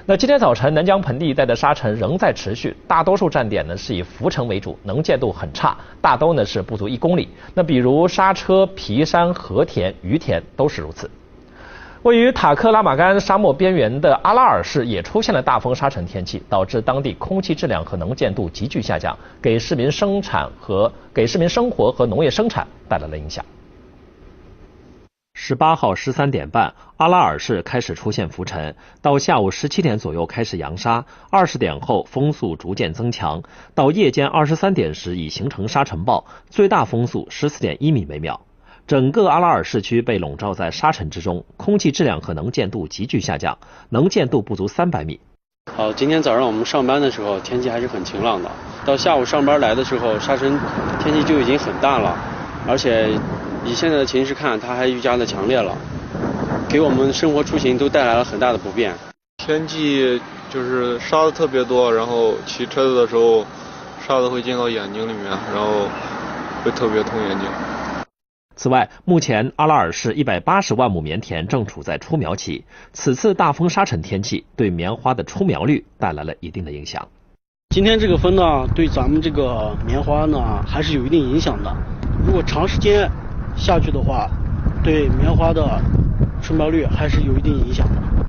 那今天早晨，南疆盆地一带的沙尘仍在持续，大多数站点呢是以浮尘为主，能见度很差，大都呢是不足1公里。那比如沙车、皮山、和田、于田都是如此。位于塔克拉玛干沙漠边缘的阿拉尔市也出现了大风沙尘天气，导致当地空气质量和能见度急剧下降，给市民生活和农业生产带来了影响。18号13点半，阿拉尔市开始出现浮尘，到下午17点左右开始扬沙，20点后风速逐渐增强，到夜间23点时已形成沙尘暴，最大风速14.1米每秒。整个阿拉尔市区被笼罩在沙尘之中，空气质量和能见度急剧下降，能见度不足300米。今天早上我们上班的时候天气还是很晴朗的，到下午上班来的时候沙尘天气就已经很大了，而且以现在的情势看，它还愈加的强烈了，给我们生活出行都带来了很大的不便。天气就是沙子特别多，然后骑车子的时候沙子会进到眼睛里面，然后会特别痛眼睛。此外，目前阿拉尔市180万亩棉田正处在出苗期，此次大风沙尘天气对棉花的出苗率带来了一定的影响。今天这个风呢，对咱们这个棉花呢还是有一定影响的。如果长时间下去的话，对棉花的出苗率还是有一定影响的。